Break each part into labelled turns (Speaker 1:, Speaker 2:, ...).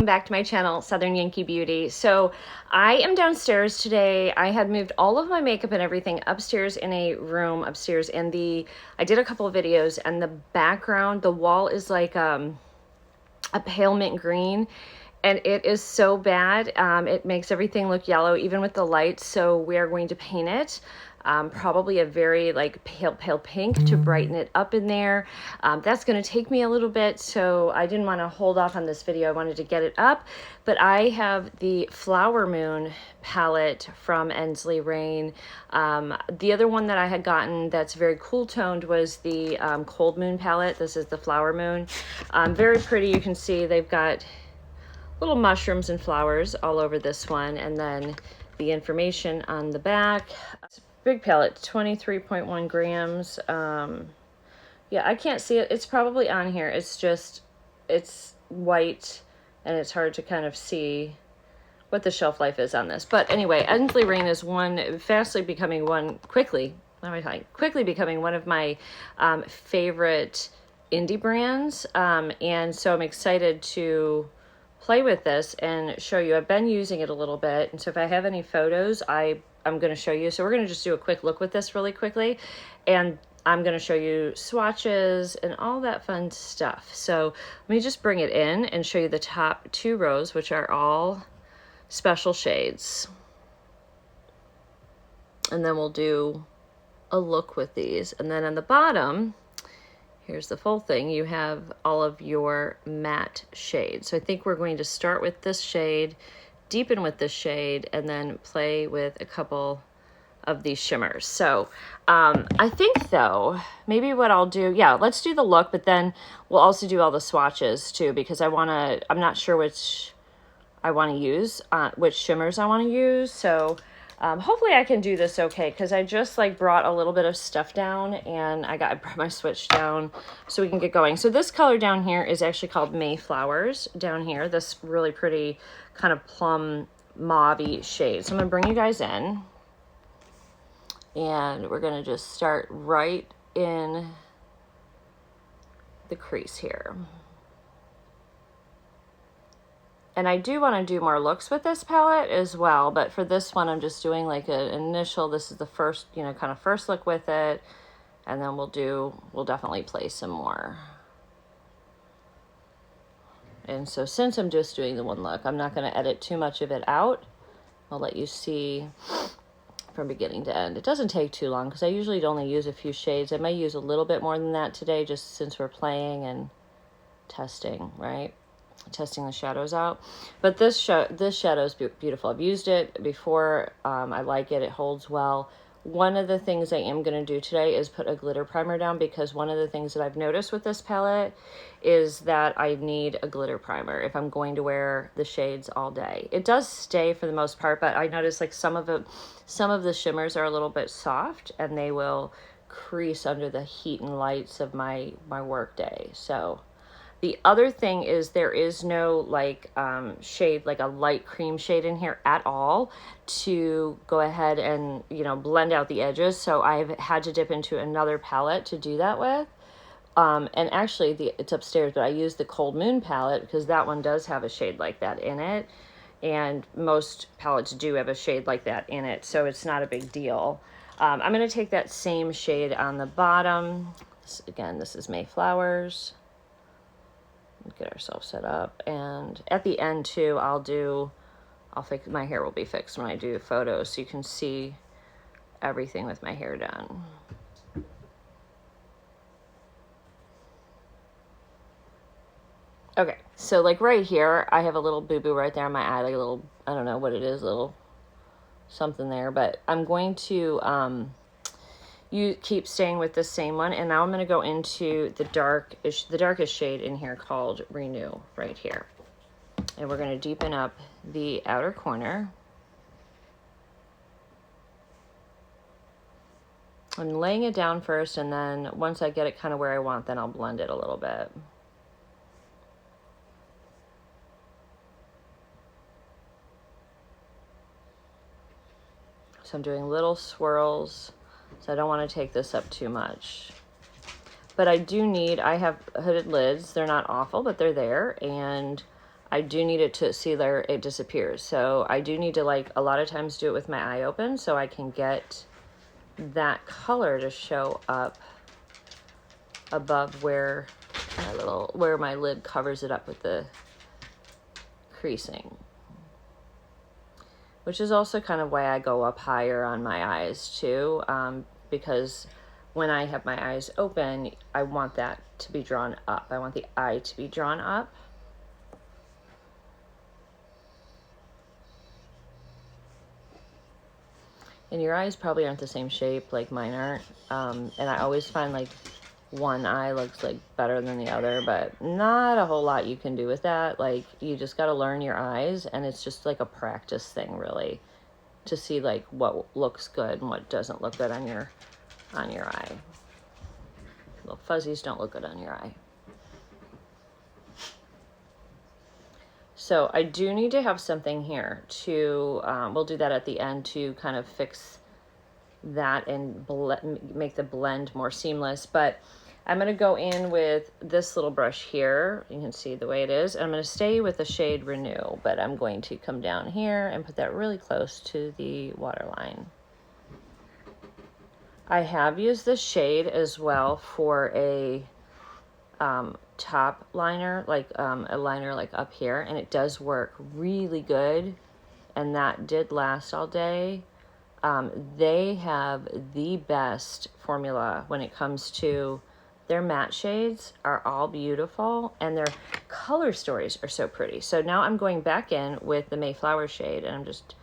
Speaker 1: welcome back to my channel, Southern Yankee Beauty. So I am downstairs today. I had moved all of my makeup and everything upstairs in a room upstairs, and I did a couple of videos, and the background, the wall is like a pale mint green, and it is so bad. It makes everything look yellow even with the lights, so we are going to paint it. Probably a very like pale pink to brighten it up in there. That's going to take me a little bit, so I didn't want to hold off on this video. I wanted to get it up, but I have the Flower Moon palette from Ensley Rain. The other one that I had gotten that's very cool toned was the Cold Moon palette. This is the Flower Moon. Very pretty. You can see they've got little mushrooms and flowers all over this one, and then the information on the back. Big palette, 23.1 grams. Yeah, I can't see it. It's probably on here. It's just, it's white and it's hard to kind of see what the shelf life is on this. But anyway, Ensley Rain is quickly becoming one of my favorite indie brands. And so I'm excited to play with this and show you. I've been using it a little bit, and so if I have any photos, I'm going to show you. So we're going to just do a quick look with this really quickly, and I'm going to show you swatches and all that fun stuff. So let me just bring it in and show you the top two rows, which are all special shades. And then we'll do a look with these. And then on the bottom, here's the full thing. You have all of your matte shades. So I think we're going to start with this shade, deepen with this shade, and then play with a couple of these shimmers. So I think though, maybe what I'll do, yeah, let's do the look, but then we'll also do all the swatches too, because I'm not sure which I want to use, which shimmers I want to use. So hopefully I can do this okay, because I just like brought a little bit of stuff down, and I brought my switch down so we can get going. So this color down here is actually called Mayflowers down here, this really pretty kind of plum mauve-y shade. So I'm going to bring you guys in, and we're going to just start right in the crease here. And I do want to do more looks with this palette as well, but for this one, I'm just doing like an initial, this is the first, kind of first look with it, and then we'll definitely play some more. And so since I'm just doing the one look, I'm not going to edit too much of it out. I'll let you see from beginning to end. It doesn't take too long, because I usually only use a few shades. I may use a little bit more than that today, just since we're playing and testing, right? Testing the shadows out. But this shadow is beautiful. I've used it before. I like it. It holds well. One of the things I am going to do today is put a glitter primer down, because one of the things that I've noticed with this palette is that I need a glitter primer if I'm going to wear the shades all day. It does stay for the most part, but I notice like some of the shimmers are a little bit soft, and they will crease under the heat and lights of my work day. So the other thing is there is no like shade, like a light cream shade in here at all to go ahead and, blend out the edges. So I've had to dip into another palette to do that with. And actually it's upstairs, but I use the Cold Moon palette because that one does have a shade like that in it. And most palettes do have a shade like that in it, so it's not a big deal. I'm going to take that same shade on the bottom. Again, this is Mayflowers. Get ourselves set up, and at the end too, I'll fix my hair. Will be fixed when I do photos, so you can see everything with my hair done. Okay, so like right here, I have a little boo-boo right there on my eye, like a little, I don't know what it is, a little something there, but I'm going to you keep staying with the same one, and now I'm going to go into the darkest shade in here called Renew right here, and we're going to deepen up the outer corner. I'm laying it down first, and then once I get it kind of where I want, then I'll blend it a little bit. So I'm doing little swirls, so I don't want to take this up too much. But I have hooded lids. They're not awful, but they're there. And I do need it to see there it disappears. So I do need to, like, a lot of times do it with my eye open so I can get that color to show up above where my lid covers it up with the creasing. Which is also kind of why I go up higher on my eyes too, because when I have my eyes open, I want that to be drawn up. I want the eye to be drawn up. And your eyes probably aren't the same shape, like mine aren't. And I always find like one eye looks like better than the other, but not a whole lot you can do with that. Like, you just got to learn your eyes, and it's just like a practice thing, really, to see like what looks good and what doesn't look good on your eye. Little fuzzies don't look good on your eye. So I do need to have something here to, we'll do that at the end to kind of fix that and make the blend more seamless. But I'm going to go in with this little brush here. You can see the way it is. I'm going to stay with the shade Renew, but I'm going to come down here and put that really close to the waterline. I have used this shade as well for a top liner, like a liner like up here, and it does work really good, and that did last all day. They have the best formula when it comes to their matte shades. Are all beautiful, and their color stories are so pretty. So now I'm going back in with the Mayflower shade, and I'm just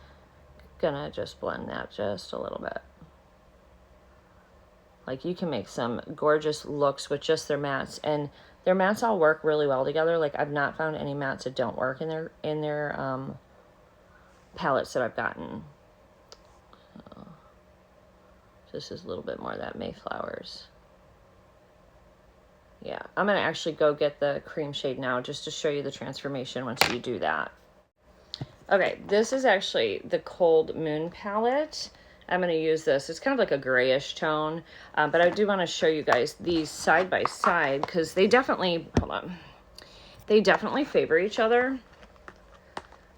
Speaker 1: gonna blend that just a little bit. Like, you can make some gorgeous looks with just their mattes, and their mattes all work really well together. Like, I've not found any mattes that don't work in their palettes that I've gotten. This is a little bit more of that Mayflowers. Yeah, I'm going to actually go get the cream shade now just to show you the transformation once you do that. Okay, this is actually the Cold Moon palette. I'm going to use this. It's kind of like a grayish tone, but I do want to show you guys these side by side because they definitely, hold on, they definitely favor each other.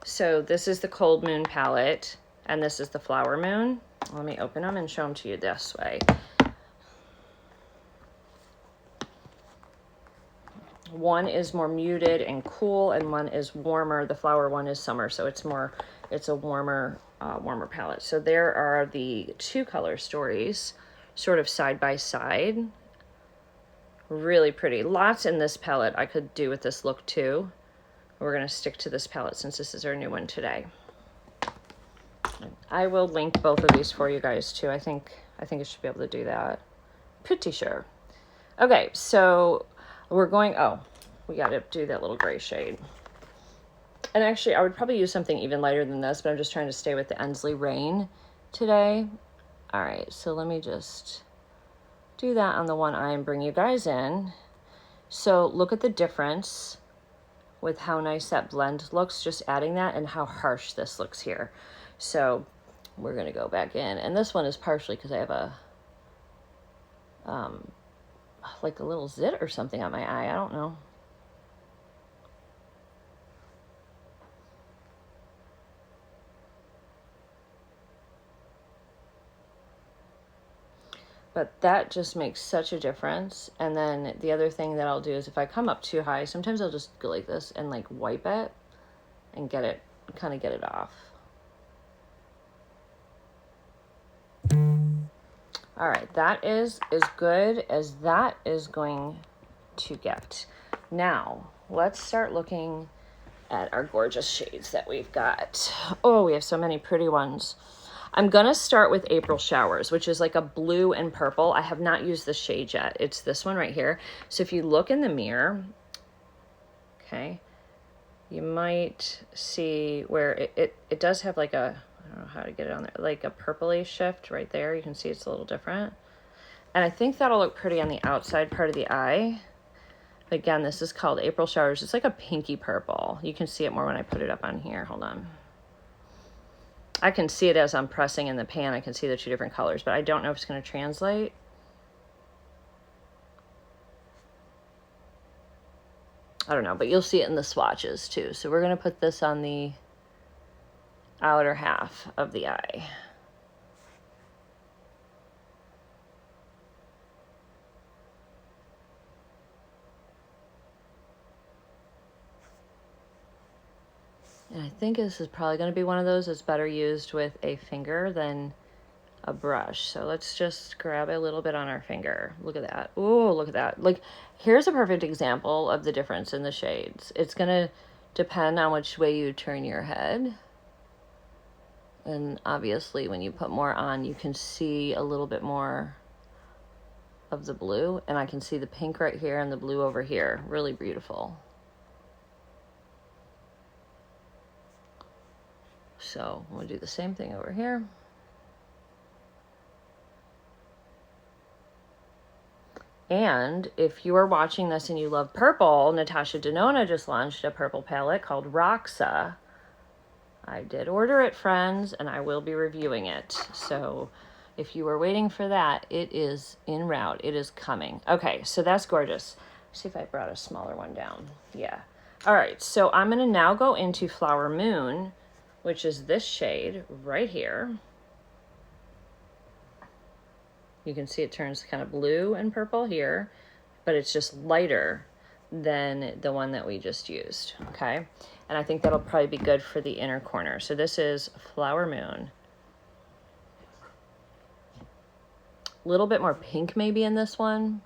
Speaker 1: So this is the Cold Moon palette, and this is the Flower Moon. Let me open them and show them to you this way. One is more muted and cool, and one is warmer. The flower one is summer, so it's a warmer palette. So there are the two color stories sort of side by side. Really pretty. Lots in this palette I could do with this look too. We're going to stick to this palette since this is our new one today. I will link both of these for you guys too. I think I should be able to do that. Pretty sure. Okay, so we're going, we got to do that little gray shade. And actually, I would probably use something even lighter than this, but I'm just trying to stay with the Ensley Rain today. All right, so let me just do that on the one eye and bring you guys in. So look at the difference with how nice that blend looks, just adding that, and how harsh this looks here. So we're going to go back in. And this one is partially because I have a, like a little zit or something on my eye. I don't know. But that just makes such a difference. And then the other thing that I'll do is if I come up too high, sometimes I'll just go like this and like wipe it and get it, kind of get it off. All right, that is as good as that is going to get. Now, let's start looking at our gorgeous shades that we've got. Oh, we have so many pretty ones. I'm going to start with April Showers, which is like a blue and purple. I have not used this shade yet. It's this one right here. So if you look in the mirror, okay, you might see where it does have like a, I don't know how to get it on there, like a purpley shift right there. You can see it's a little different. And I think that'll look pretty on the outside part of the eye. Again, this is called April Showers. It's like a pinky purple. You can see it more when I put it up on here. Hold on. I can see it as I'm pressing in the pan. I can see the two different colors, but I don't know if it's going to translate. I don't know, but you'll see it in the swatches too. So we're going to put this on the outer half of the eye. And I think this is probably going to be one of those that's better used with a finger than a brush. So let's just grab a little bit on our finger. Look at that. Oh, look at that. Like, here's a perfect example of the difference in the shades. It's going to depend on which way you turn your head. And obviously when you put more on, you can see a little bit more of the blue. And I can see the pink right here and the blue over here. Really beautiful. So we'll do the same thing over here. And if you are watching this and you love purple, Natasha Denona just launched a purple palette called Roxa. I did order it, friends, and I will be reviewing it. So if you were waiting for that, it is en route. It is coming. Okay, so that's gorgeous. Let's see if I brought a smaller one down. Yeah. All right, so I'm going to now go into Flower Moon, which is this shade right here. You can see it turns kind of blue and purple here, but it's just lighter than the one that we just used, okay? And I think that'll probably be good for the inner corner. So this is Flower Moon. A little bit more pink maybe in this one.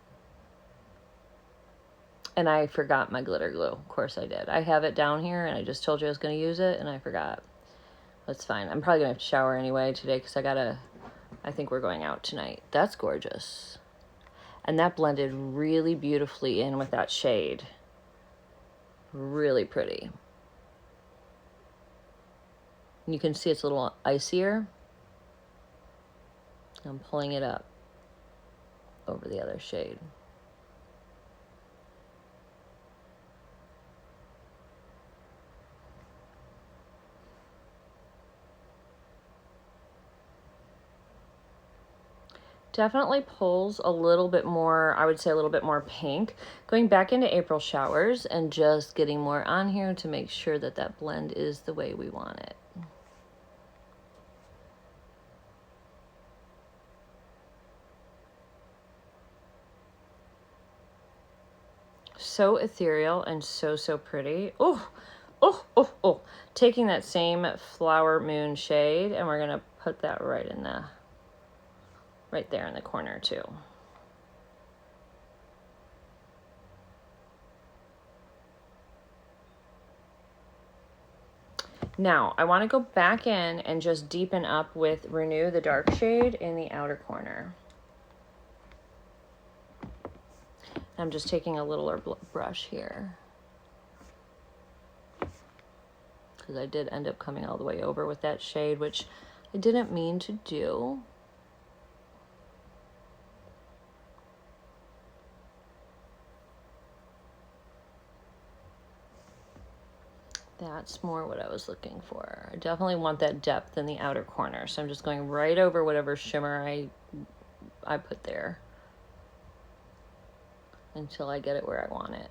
Speaker 1: And I forgot my glitter glue. Of course I did. I have it down here and I just told you I was going to use it and I forgot. That's fine. I'm probably going to have to shower anyway today because I think we're going out tonight. That's gorgeous. And that blended really beautifully in with that shade. Really pretty. You can see it's a little icier. I'm pulling it up over the other shade. Definitely pulls a little bit more, I would say a little bit more pink. Going back into April Showers and just getting more on here to make sure that that blend is the way we want it. So ethereal and so pretty. Oh, oh, oh, oh. Taking that same Flower Moon shade and we're gonna put that right there in the corner too. Now I want to go back in and just deepen up with Renew, the dark shade in the outer corner. I'm just taking a littler brush here because I did end up coming all the way over with that shade, which I didn't mean to do. That's more what I was looking for. I definitely want that depth in the outer corner. So I'm just going right over whatever shimmer I put there until I get it where I want it.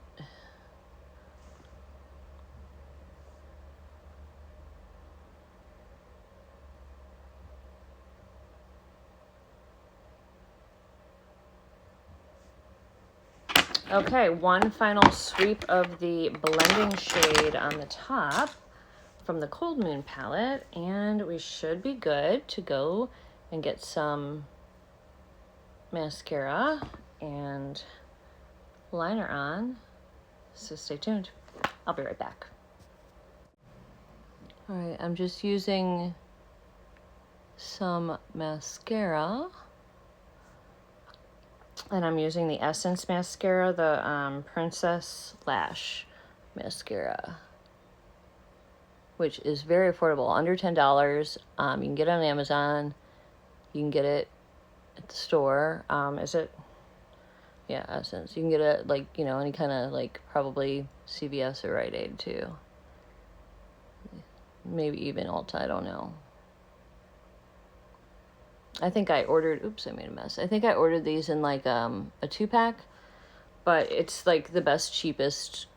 Speaker 1: Okay, one final sweep of the blending shade on the top from the Cold Moon palette, and we should be good to go and get some mascara and liner on. So stay tuned. I'll be right back. All right, I'm just using some mascara. And I'm using the Essence mascara, the Princess Lash mascara, which is very affordable, under $10. You can get it on Amazon. You can get it at the store. Is it? Yeah, Essence. You can get it like, you know, any kind of like probably CVS or Rite Aid too. Maybe even Ulta, I don't know. I think I ordered, oops, I made a mess. I think I ordered these in like a 2-pack, but it's like the best, cheapest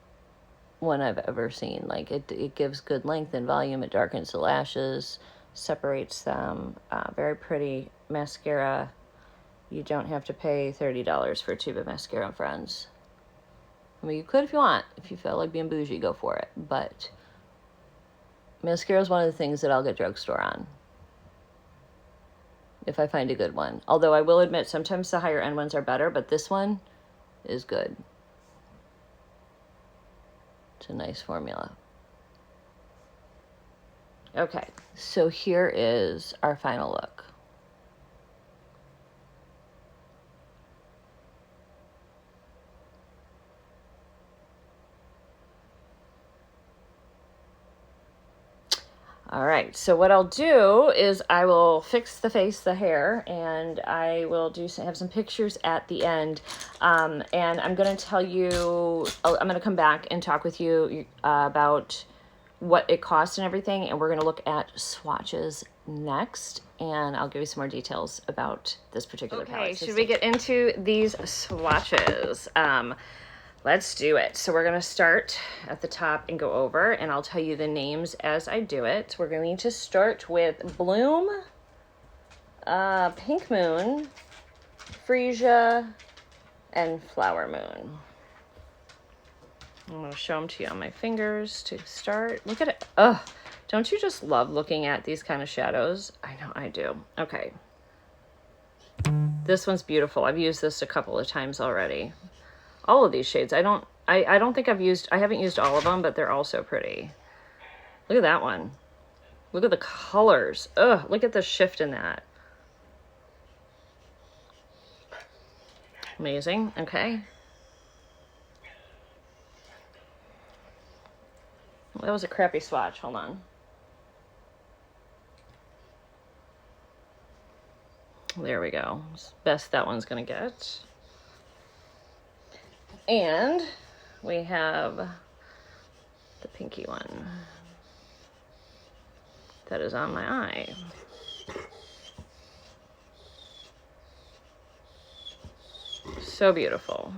Speaker 1: one I've ever seen. Like it gives good length and volume. It darkens the lashes, separates them. Very pretty mascara. You don't have to pay $30 for a tube of mascara, friends. I mean, you could if you want. If you feel like being bougie, go for it. But mascara is one of the things that I'll get drugstore on if I find a good one. Although I will admit sometimes the higher end ones are better, but this one is good. It's a nice formula. Okay, so here is our final look. All right, so what I'll do is I will fix the face, the hair, and I will have some pictures at the end. And I'm going to tell you, I'm going to come back and talk with you about what it costs and everything, and we're going to look at swatches next, and I'll give you some more details about this particular palette. Okay, should we get into these swatches? Let's do it. So we're going to start at the top and go over, and I'll tell you the names as I do it. We're going to start with Bloom, Pink Moon, Freesia, and Flower Moon. I'm going to show them to you on my fingers to start. Look at it. Ugh. Don't you just love looking at these kind of shadows? I know I do. Okay. This one's beautiful. I've used this a couple of times already. All of these shades. I don't think I haven't used all of them, but they're all so pretty. Look at that one. Look at the colors. Ugh, look at the shift in that. Amazing. Okay. Well, that was a crappy swatch. Hold on. There we go. It's best that one's gonna get. And we have the pinky one that is on my eye. So beautiful.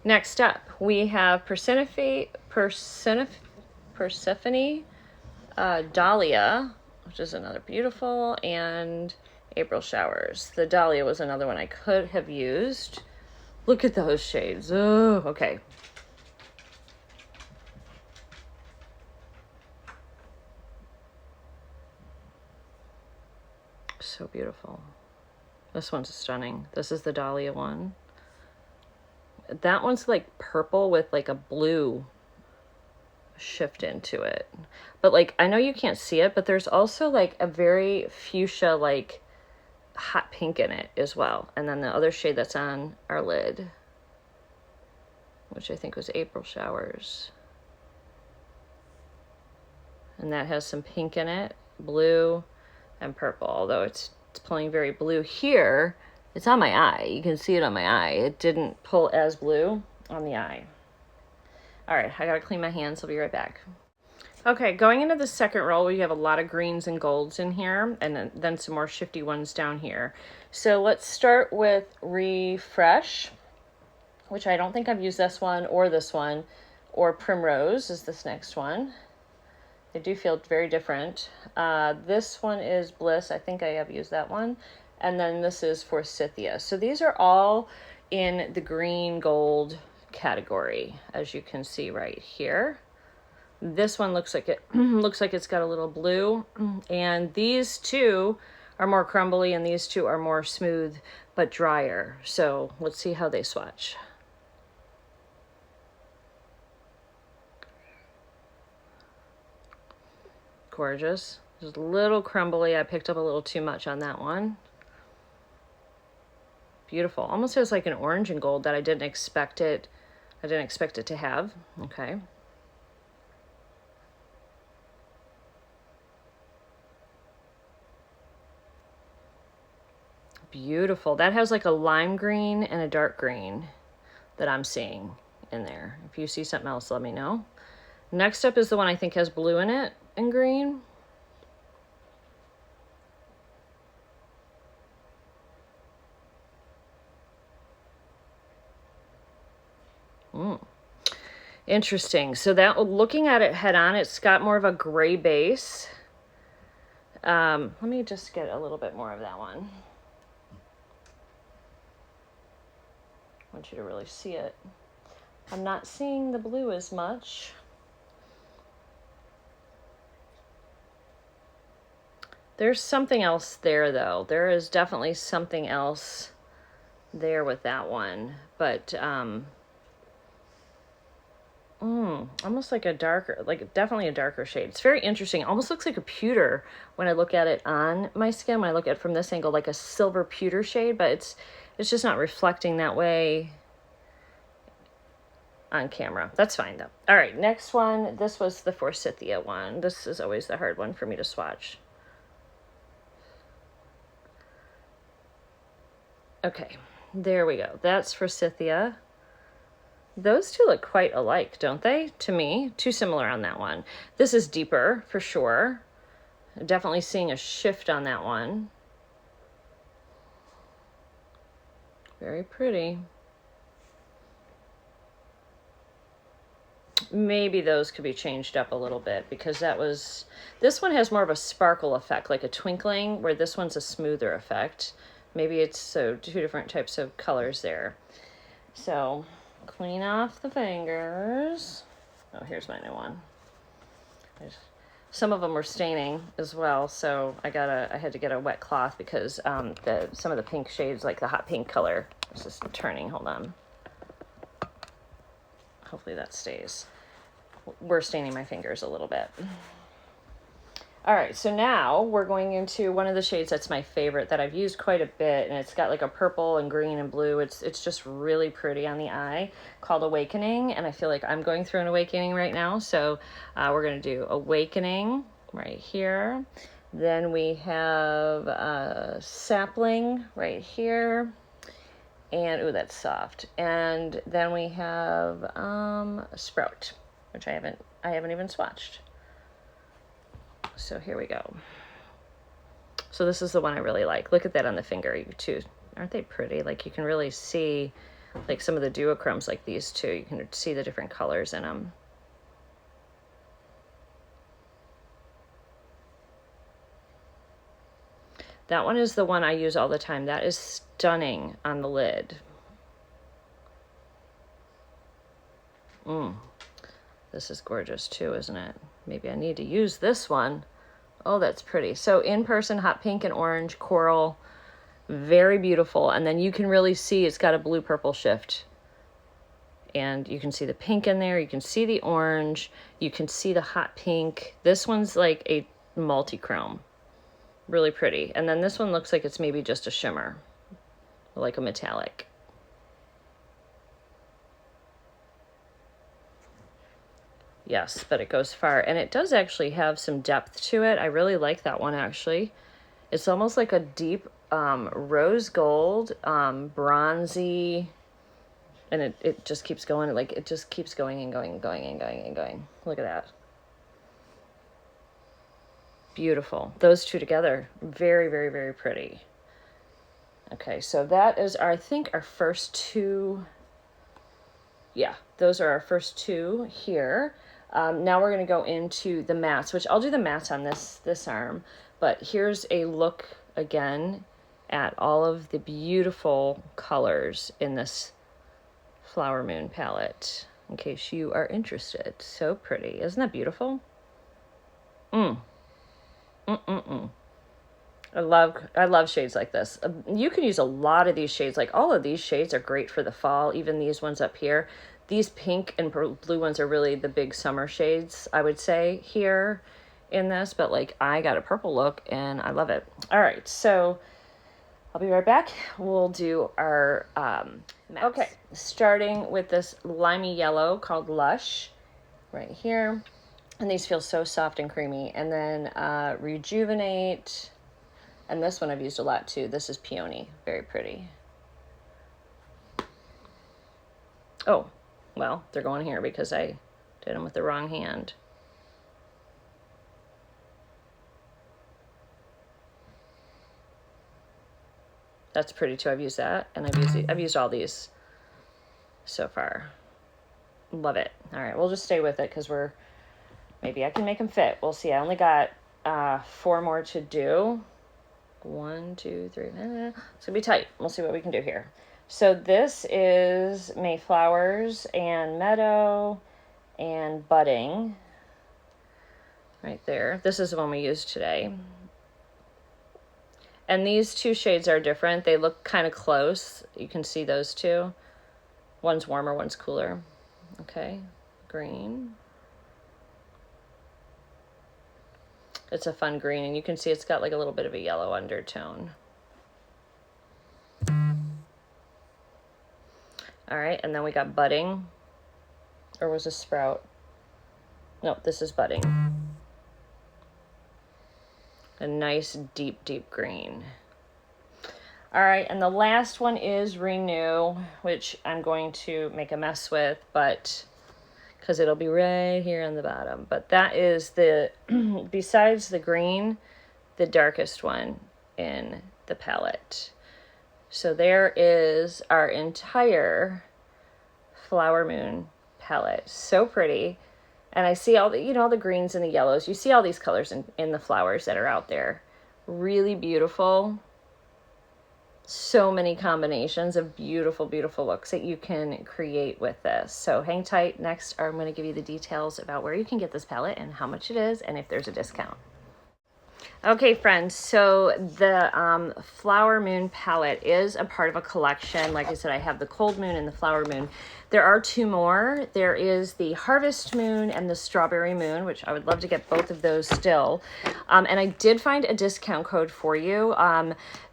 Speaker 1: Next up, we have Persephone Dahlia, which is another beautiful, and April Showers. The Dahlia was another one I could have used. Look at those shades. Oh, okay. So beautiful. This one's stunning. This is the Dahlia one. That one's like purple with like a blue shift into it. But like, I know you can't see it, but there's also like a very fuchsia, like hot pink in it as well. And then the other shade that's on our lid, which I think was April Showers. And that has some pink in it, blue and purple, although it's pulling very blue here. It's on my eye. You can see it on my eye. It didn't pull as blue on the eye. All right, I gotta clean my hands. I'll be right back. Okay, going into the second roll, we have a lot of greens and golds in here, and then some more shifty ones down here. So let's start with Refresh, which I don't think I've used this one, or Primrose is this next one. They do feel very different. This one is Bliss. I think I have used that one. And then this is Forsythia. So these are all in the green gold category, as you can see right here. This one looks like it's got a little blue, and these two are more crumbly and these two are more smooth but drier. So let's see how they swatch. Gorgeous. Just a little crumbly. I picked up a little too much on that one. Beautiful. Almost has like an orange and gold that I didn't expect it to have. Okay. Beautiful. That has like a lime green and a dark green that I'm seeing in there. If you see something else, let me know. Next up is the one I think has blue in it and green. Interesting. So that, looking at it head on, it's got more of a gray base. Let me just get a little bit more of that one. I want you to really see it. I'm not seeing the blue as much. There's something else there, though. There is definitely something else there with that one. But, almost like a darker, like definitely a darker shade. It's very interesting. It almost looks like a pewter when I look at it on my skin. When I look at it from this angle, like a silver pewter shade, but it's just not reflecting that way on camera. That's fine though. All right, next one. This was the Forsythia one. This is always the hard one for me to swatch. Okay, there we go. That's Forsythia. Those two look quite alike, don't they? To me, too similar on that one. This is deeper for sure. Definitely seeing a shift on that one. Very pretty. Maybe those could be changed up a little bit because this one has more of a sparkle effect, like a twinkling, where this one's a smoother effect. Maybe it's two different types of colors there. So clean off the fingers. Oh, here's my new one. Some of them were staining as well, so I had to get a wet cloth because some of the pink shades, like the hot pink color, is just turning. Hold on. Hopefully that stays. We're staining my fingers a little bit. All right, so now we're going into one of the shades that's my favorite that I've used quite a bit, and it's got like a purple and green and blue. It's just really pretty on the eye, called Awakening, and I feel like I'm going through an awakening right now, so we're going to do Awakening right here. Then we have Sapling right here, and ooh, that's soft. And then we have Sprout, which I haven't even swatched. So here we go. So this is the one I really like. Look at that on the finger too. Aren't they pretty? Like you can really see like some of the duochromes like these two. You can see the different colors in them. That one is the one I use all the time. That is stunning on the lid. This is gorgeous too, isn't it? Maybe I need to use this one. Oh, that's pretty. So in person, hot pink and orange, coral, very beautiful. And then you can really see it's got a blue purple shift. And you can see the pink in there. You can see the orange. You can see the hot pink. This one's like a multi-chrome. Really pretty. And then this one looks like it's maybe just a shimmer, like a metallic. Yes, but it goes far. And it does actually have some depth to it. I really like that one, actually. It's almost like a deep rose gold, bronzy, and it just keeps going. Like, it just keeps going and going and going and going and going. Look at that. Beautiful. Those two together, very, very, very pretty. Okay, so that is I think our first two. Yeah, those are our first two here. Now we're going to go into the mattes, which I'll do the mattes on this arm. But here's a look again at all of the beautiful colors in this Flower Moon palette, in case you are interested. So pretty. Isn't that beautiful? I love shades like this. You can use a lot of these shades. Like all of these shades are great for the fall. Even these ones up here. These pink and blue ones are really the big summer shades, I would say, here in this. But like I got a purple look and I love it. All right, so I'll be right back. We'll do our mattes. Okay, starting with this limey yellow called Lush right here. And these feel so soft and creamy. And then Rejuvenate. And this one I've used a lot too. This is Peony. Very pretty. Oh, well, they're going here because I did them with the wrong hand. That's pretty too. I've used that, and I've used all these so far. Love it. All right, we'll just stay with it because maybe I can make them fit. We'll see. I only got 4 more to do. 1, 2, 3. It's gonna be tight. We'll see what we can do here. So this is Mayflowers and Meadow and Budding. Right there. This is the one we used today. And these 2 shades are different. They look kind of close. You can see those 2. One's warmer, one's cooler. Okay, green. It's a fun green, and you can see it's got like a little bit of a yellow undertone. All right, and then we got Budding. Or was this Sprout? No, this is Budding. A nice deep, deep green. All right, and the last one is Renew, which I'm going to make a mess with, but because it'll be right here on the bottom. But that is the, besides the green, the darkest one in the palette. So there is our entire Flower Moon palette. So pretty. And I see all the, you know, the greens and the yellows. You see all these colors in the flowers that are out there. Really beautiful. So many combinations of beautiful, beautiful looks that you can create with this. So hang tight. Next, I'm going to give you the details about where you can get this palette and how much it is and if there's a discount. Okay, friends, so the Flower Moon palette is a part of a collection. Like I said, I have the Cold Moon and the Flower Moon. There are 2 more. There is the Harvest Moon and the Strawberry Moon, which I would love to get both of those still. And I did find a discount code for you.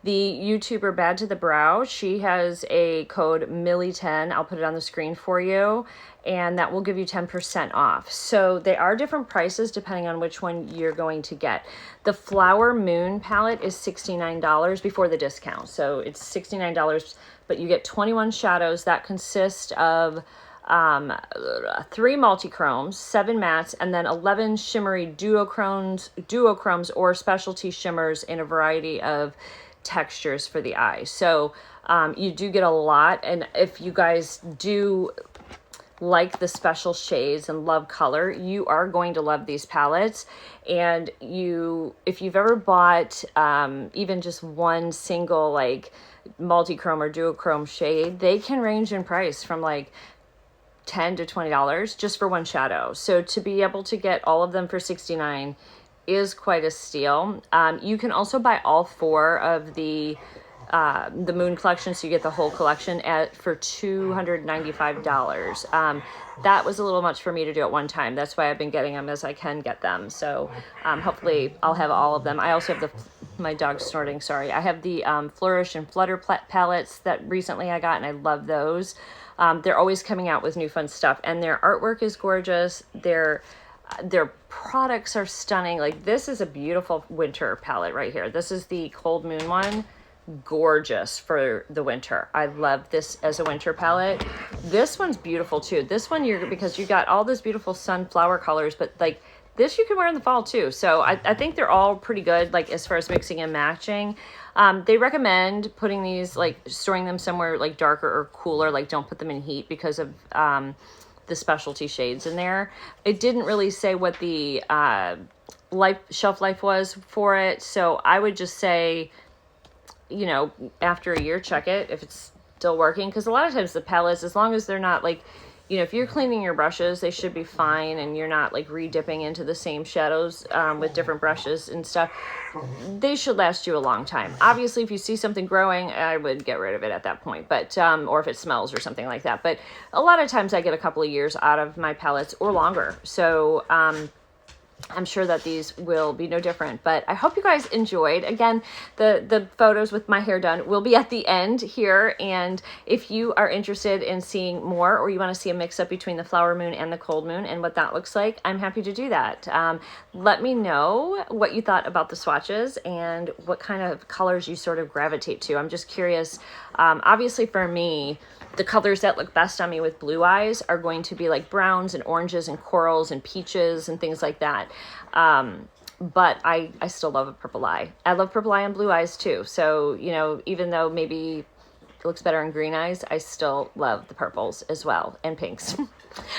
Speaker 1: The YouTuber Bad to the Brow, she has a code Millie10. I'll put it on the screen for you, and that will give you 10% off. So they are different prices depending on which one you're going to get. The Flower Moon palette is $69 before the discount. So it's $69, but you get 21 shadows that consist of 3 multi-chromes, 7 mattes, and then 11 shimmery duochromes or specialty shimmers in a variety of textures for the eye. So you do get a lot, and if you guys do like the special shades and love color, you are going to love these palettes. And if you've ever bought even just one single like multi-chrome or duochrome shade, they can range in price from like $10 to $20 just for one shadow. So to be able to get all of them for $69 is quite a steal. You can also buy all 4 of the Moon collection, so you get the whole collection for $295. That was a little much for me to do at one time. That's why I've been getting them as I can get them. So hopefully I'll have all of them. I also have my dog's snorting, sorry. I have the Flourish and Flutter palettes that recently I got, and I love those. They're always coming out with new fun stuff, and their artwork is gorgeous. Their products are stunning. Like, this is a beautiful winter palette right here. This is the Cold Moon one. Gorgeous for the winter. I love this as a winter palette. This one's beautiful too. This one, because you got all those beautiful sunflower colors, but like this you can wear in the fall too. So I think they're all pretty good, like as far as mixing and matching. They recommend putting these, like storing them somewhere like darker or cooler, like don't put them in heat because of the specialty shades in there. It didn't really say what the shelf life was for it. So I would just say, you know, after a year, check it if it's still working. Because a lot of times the palettes, as long as they're not like, you know, if you're cleaning your brushes, they should be fine, and you're not like re-dipping into the same shadows with different brushes and stuff, they should last you a long time. Obviously, if you see something growing, I would get rid of it at that point, but or if it smells or something like that. But a lot of times I get a couple of years out of my palettes or longer. So I'm sure that these will be no different, but I hope you guys enjoyed. Again, the photos with my hair done will be at the end here, and if you are interested in seeing more, or you want to see a mix-up between the Flower Moon and the Cold Moon and what that looks like, I'm happy to do that. Let me know what you thought about the swatches and what kind of colors you sort of gravitate to. I'm just curious. Obviously for me, the colors that look best on me with blue eyes are going to be like browns and oranges and corals and peaches and things like that. But I still love a purple eye. I love purple eye and blue eyes too. So, you know, even though maybe looks better in green eyes, I still love the purples as well, and pinks.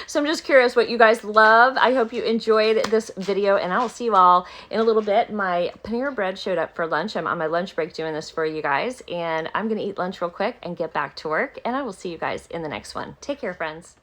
Speaker 1: So I'm just curious what you guys love. I hope you enjoyed this video, and I will see you all in a little bit. My Panera Bread showed up for lunch. I'm on my lunch break doing this for you guys, and I'm going to eat lunch real quick and get back to work, and I will see you guys in the next one. Take care, friends.